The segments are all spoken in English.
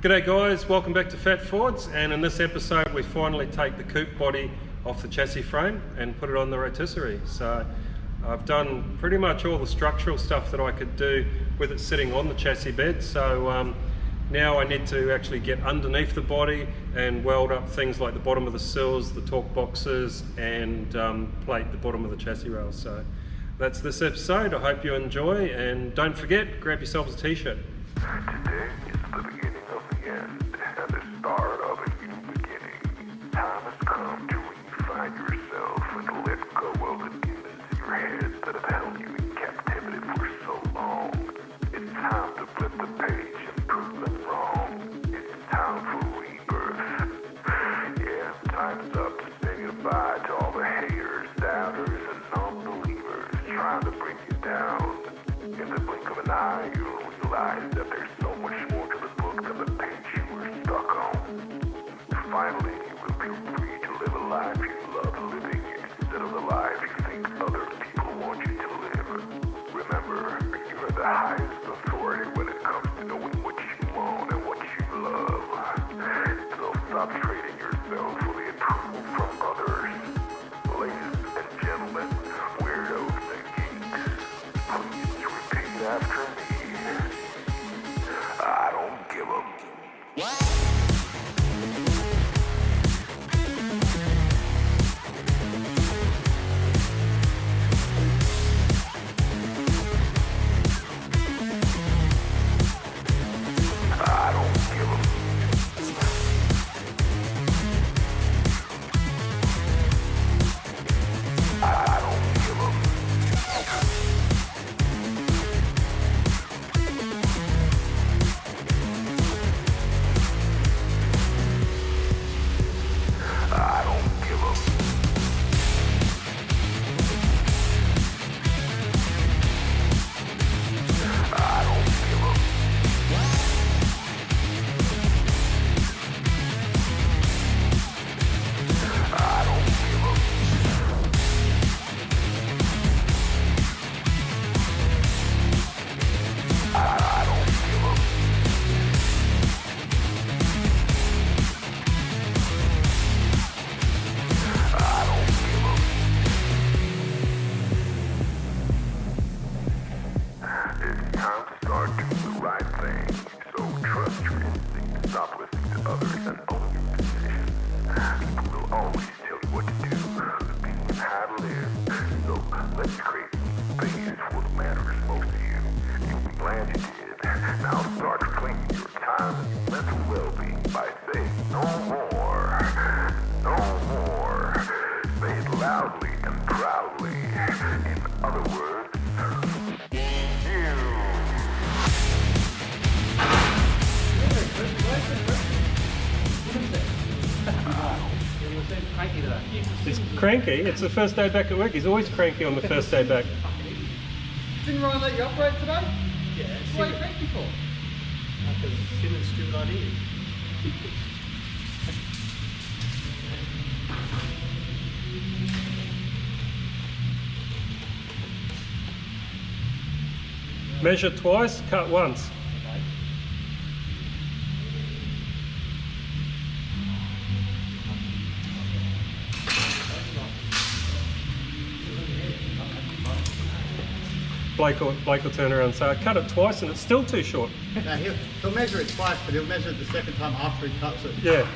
G'day guys, welcome back to Fat Fords, and in this episode we finally take the coupe body off the chassis frame and put it on the rotisserie. So I've done pretty much all the structural stuff that I could do with it sitting on the chassis bed. So now I need to actually get underneath the body and weld up things like the bottom of the sills, the torque boxes, and plate the bottom of the chassis rails. So that's this episode. I hope you enjoy, and don't forget, grab yourself a t-shirt. Today is the beginning of the end and the start of a new beginning. Time has come to refine yourself and let go of the demons in your head that have held you in captivity for so long. It's time to flip the page and prove them wrong. It's time for rebirth. Yeah, time's up to say goodbye to all the haters, doubters, and non-believers trying to bring you down. In the blink of an eye, you'll realize that there's so much more to the book than the page you were stuck on. Finally, you will be free to live a life you love living instead of the life you think other people want you to live. Remember, you're the highest authority when it comes to knowing what you want and what you love. So stop trading yourself for the approval from others. Ladies and gentlemen, weirdos and geeks, please repeat after me. I don't give a... He's cranky. It's the first day back at work. He's always cranky on the first day back. Didn't Ryan let you operate today? Yeah. What are you cranky for? Because him and stupid ideas. Measure twice, cut once. Blake will turn around and say, I cut it twice and it's still too short. No, he'll measure it twice, but he'll measure it the second time after he cuts it. Yeah.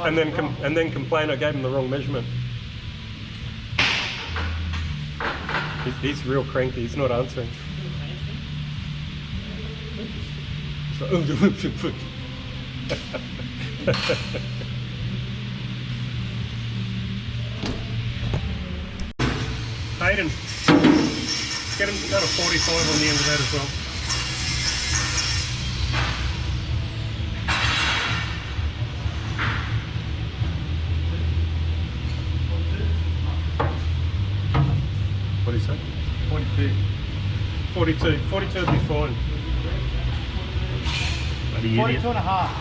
And, go, oh, And then complain I gave him the wrong measurement. He's real cranky, he's not answering. So, Hayden, get him got a 45 on the end of that as well. What do you say? 42. 42. 42 would be fine. Bloody idiot. 42 and a half.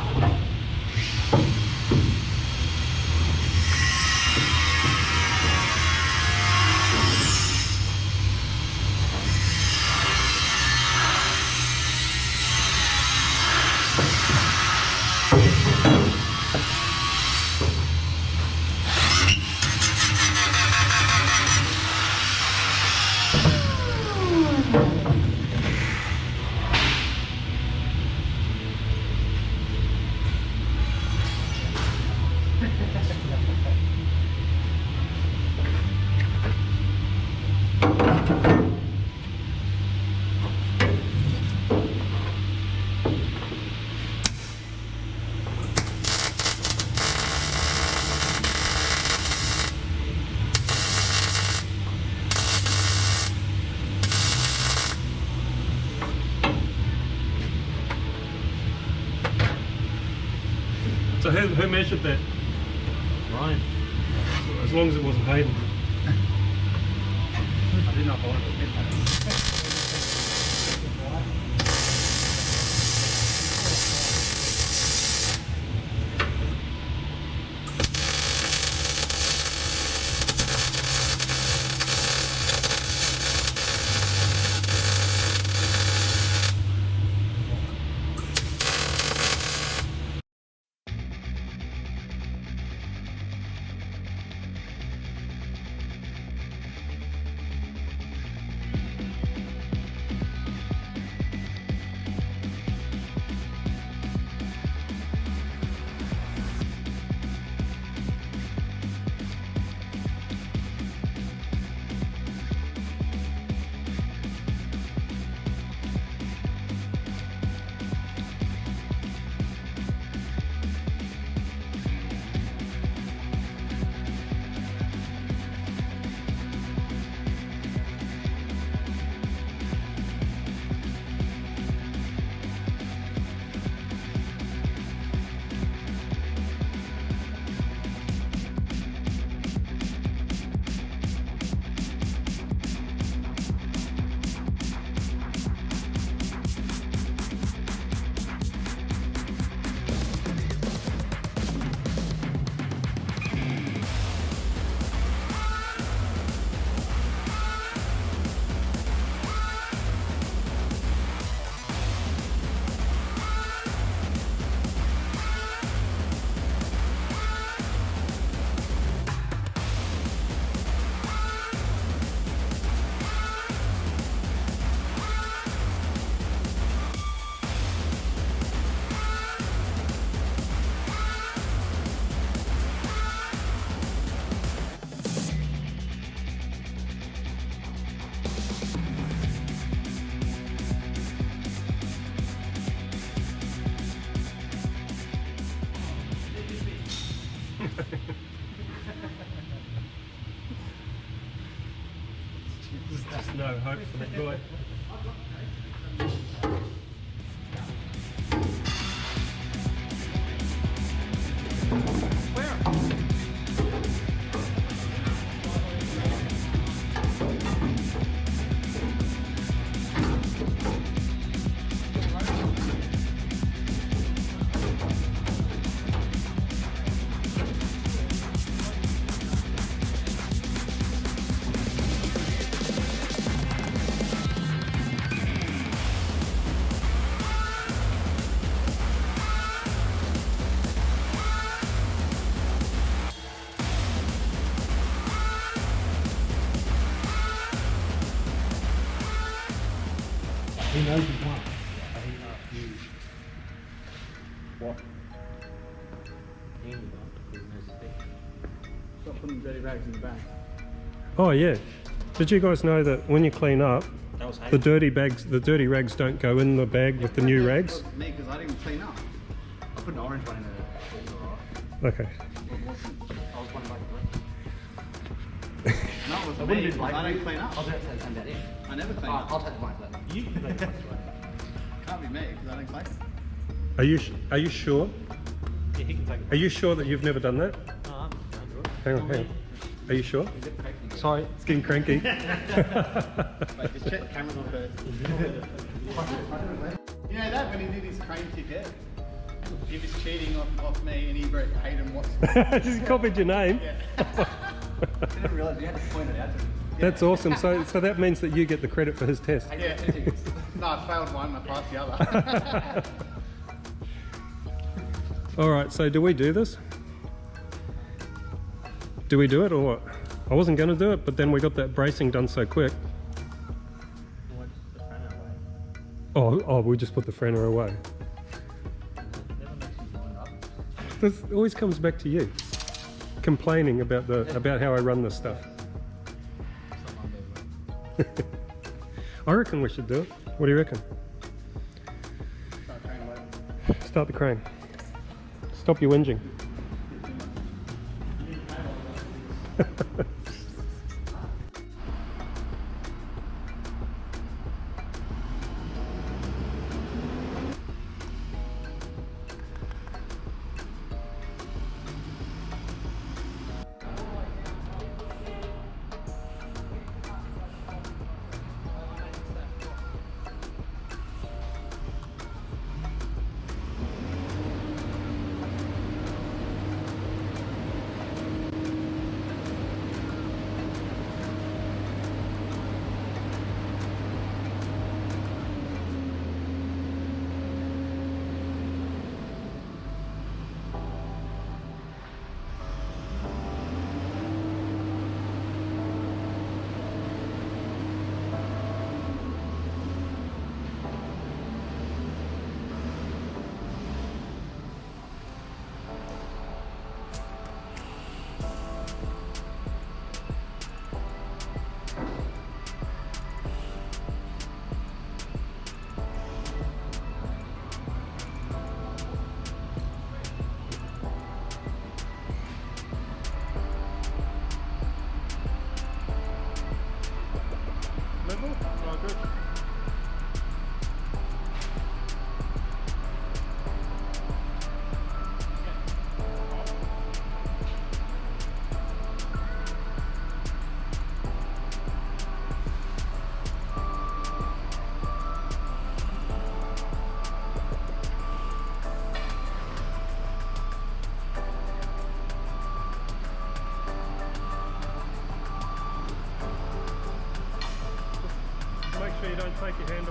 So who measured that? Ryan. As long as it wasn't Hayden. I didn't know if I wanted to admit that. There's just no hope for that guy. He knows he's won. What? He knows his thing. Stop putting dirty rags in the bag. Oh yeah. Did you guys know that when you clean up, That was the dirty rags don't go in the bag with the new rags? Me, because I didn't clean up. I put an orange one in there. Okay. It wasn't. I was wondering No, it was me, because I don't clean up. I was about to say the same about him. I never clean Alright, up. I'll take the blame for that. You can take the blame for that. Can't be me, because I don't clean up. Are you sure? Yeah, he can take it. Are you sure that you've never done that? No, I'm going to do it. Hang on. Are you sure? Sorry. It's getting cranky. Wait, just check the cameras on first. You know that when he did his crane ticket, he was cheating off me and he wrote Hayden Watson. Just copied your name. Yeah. I didn't realise you had to point it out to me. That's awesome. So that means that you get the credit for his test. Yeah. No, I failed one and I passed the other. All right. So do we do this? Do we do it or what? I wasn't going to do it, but then we got that bracing done so quick. Oh, we just put the Frenner away. This always comes back to you, complaining about how I run this stuff. I reckon we should do it. What do you reckon? Start the crane. Stop your whinging.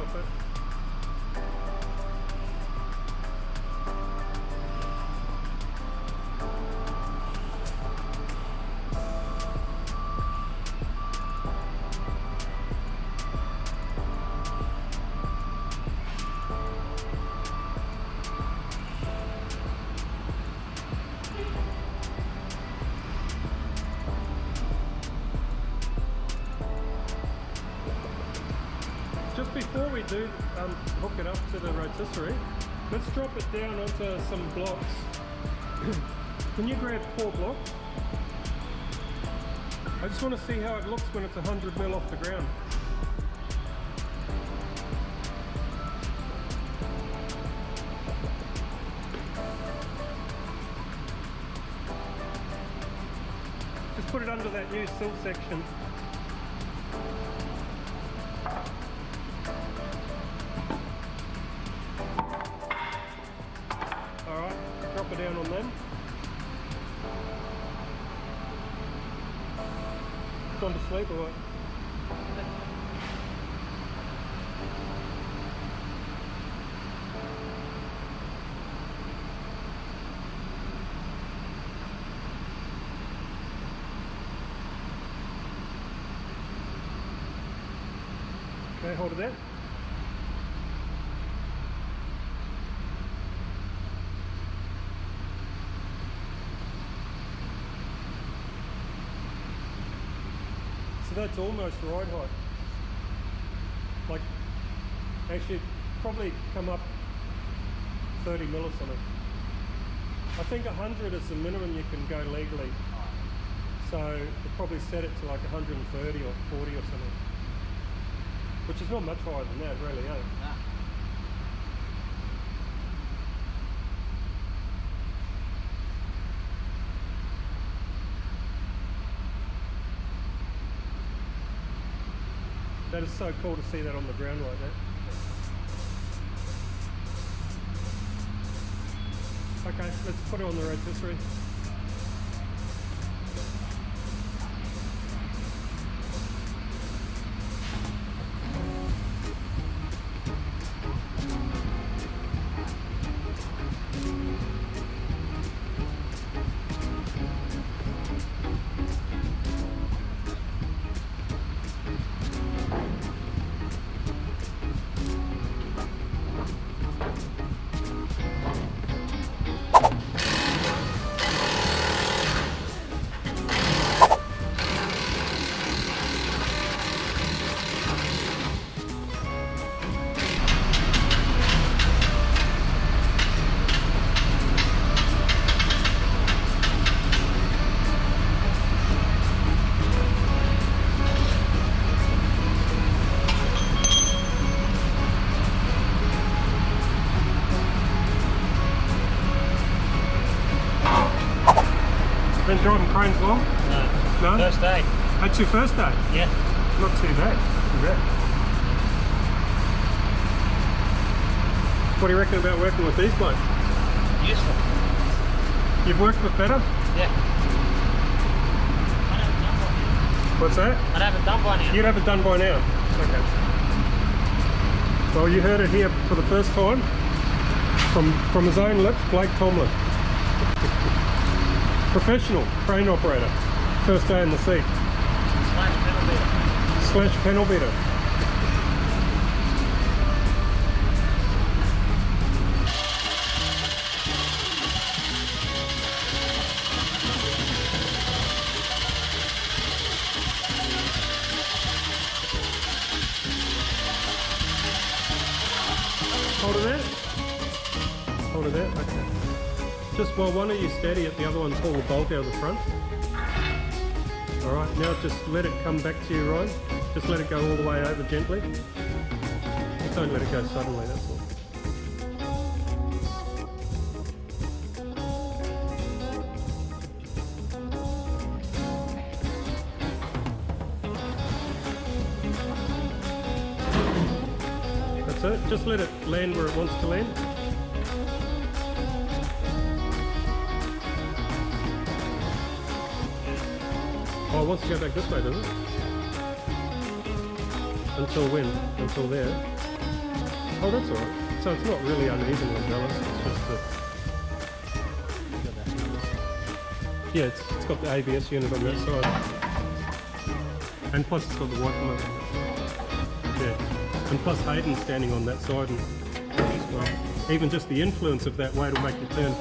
off it. Just before we do hook it up to the rotisserie, let's drop it down onto some blocks. Can you grab 4 blocks? I just want to see how it looks when it's 100 mil off the ground. Just put it under that new sill section. Alright, drop it down on them. It's gone to sleep or what? Okay, hold it there. So that's almost ride height. Like, actually probably come up 30 mil or something. I think 100 is the minimum you can go legally. So they'll probably set it to like 130 or 40 or something. Which is not much higher than that, really, eh? Nah. That is so cool to see that on the ground like that. Okay, let's put it on the rotisserie. Been driving cranes long? No. No? First day. That's your first day? Yeah. Not too bad. Too bad. What do you reckon about working with these blokes? Useful. You've worked with better? Yeah. I haven't done one yet. What's that? I haven't done one yet. You'd have it done by now. Okay. Well, you heard it here for the first time from his own lips, Blake Tomlin. Professional crane operator. First day in the seat. Slash panel beater. Hold it there. Hold it there. Okay. Just while one of you steady it, the other one pull the bolt out of the front. Alright, now just let it come back to you, Ryan. Just let it go all the way over gently. Just don't let it go suddenly, that's all. That's it, just let it land where it wants to land. Oh, it wants to go back this way, doesn't it? Until when? Until there. Oh, that's alright. So it's not really unevenly balanced, it's just the... Yeah, it's got the ABS unit on that side. And plus it's got the white motor. Yeah. And plus Hayden's standing on that side, and well, even just the influence of that weight will make you turn.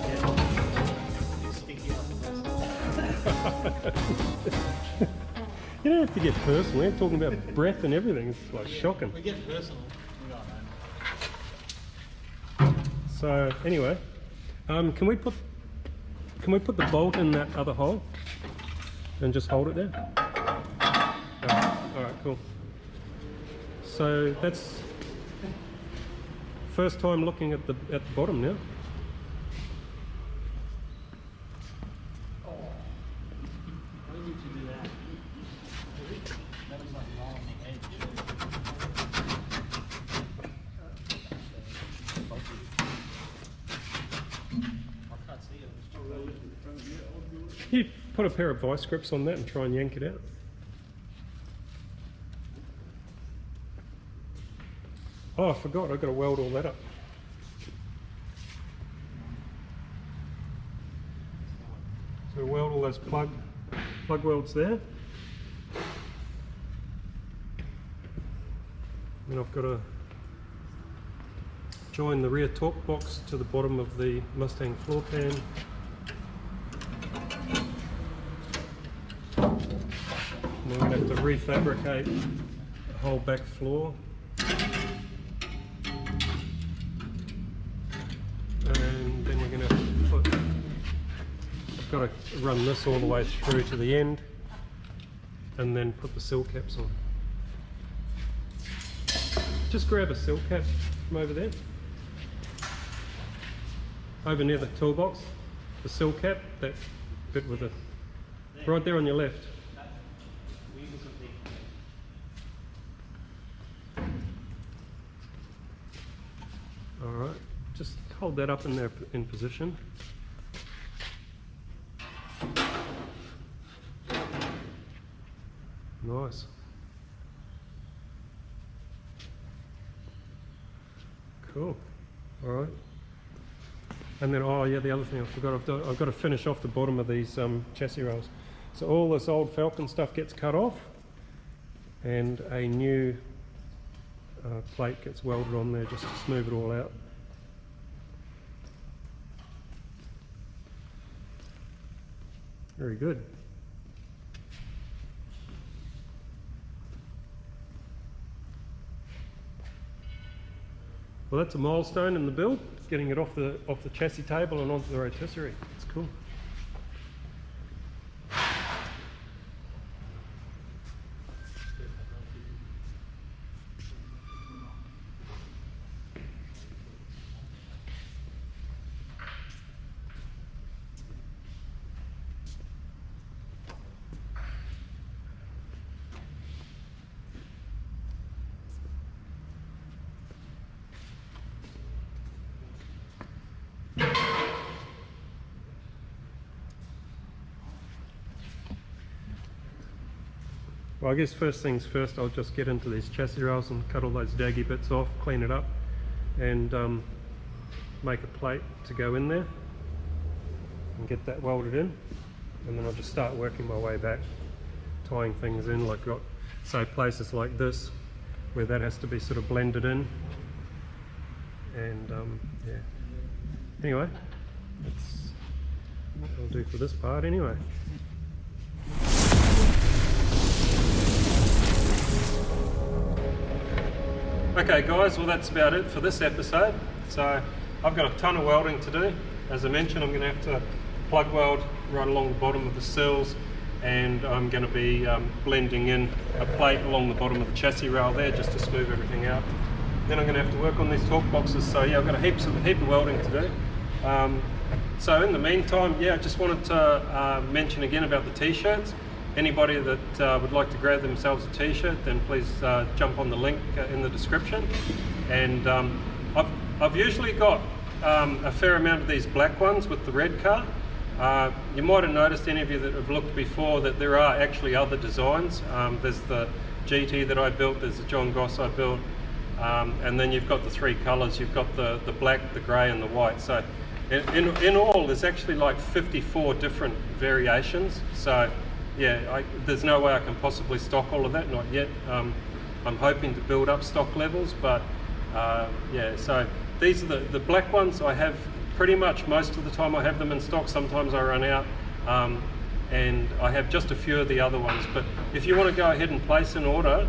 You don't have to get personal. We're talking about breath and everything. It's like shocking. We get personal. So anyway, can we put the bolt in that other hole and just hold it there? All right, cool. So that's first time looking at the bottom now. Why did you do that? That was like long on the edge. I can't see it. You put a pair of vice grips on that and try and yank it out. Oh, I forgot, I've got to weld all that up. So weld all those plug welds there. Then I've got to join the rear torque box to the bottom of the Mustang Floorpan. And then we're going to have to refabricate the whole back floor. And then we're going to put, I've got to run this all the way through to the end and then put the sill caps on. Just grab a sill cap from over there. Over near the toolbox, the sill cap, that bit with it. Right there on your left. Alright, just hold that up in there in position. Nice. Cool. Alright. And then, oh yeah, the other thing I forgot, I've got to finish off the bottom of these chassis rails. So all this old Falcon stuff gets cut off and a new plate gets welded on there just to smooth it all out. Very good. Well, that's a milestone in the build, getting it off the chassis table and onto the rotisserie. It's cool. Well, I guess first things first, I'll just get into these chassis rails and cut all those daggy bits off, clean it up, and make a plate to go in there and get that welded in, and then I'll just start working my way back, tying things in, like got, say, places like this where that has to be sort of blended in, and yeah. Anyway, that's what I'll do for this part anyway. Okay guys, well that's about it for this episode. So I've got a ton of welding to do. As I mentioned, I'm going to have to plug weld right along the bottom of the sills, and I'm going to be blending in a plate along the bottom of the chassis rail there just to smooth everything out. Then I'm going to have to work on these torque boxes, so yeah, I've got a heap of welding to do. So in the meantime, yeah, I just wanted to mention again about the t-shirts. Anybody that would like to grab themselves a t-shirt, then please jump on the link in the description. And I've usually got a fair amount of these black ones with the red car. You might have noticed, any of you that have looked before, that there are actually other designs. There's the GT that I built, there's the John Goss I built, and then you've got the three colours. You've got the black, the grey and the white. So in all there's actually like 54 different variations. So yeah, there's no way I can possibly stock all of that, not yet. I'm hoping to build up stock levels, but yeah, so these are the black ones. I have pretty much most of the time I have them in stock. Sometimes I run out, and I have just a few of the other ones. But if you want to go ahead and place an order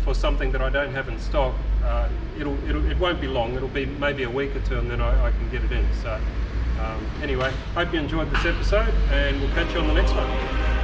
for something that I don't have in stock, it won't be long. It'll be maybe a week or two, and then I can get it in. So anyway, hope you enjoyed this episode, and we'll catch you on the next one.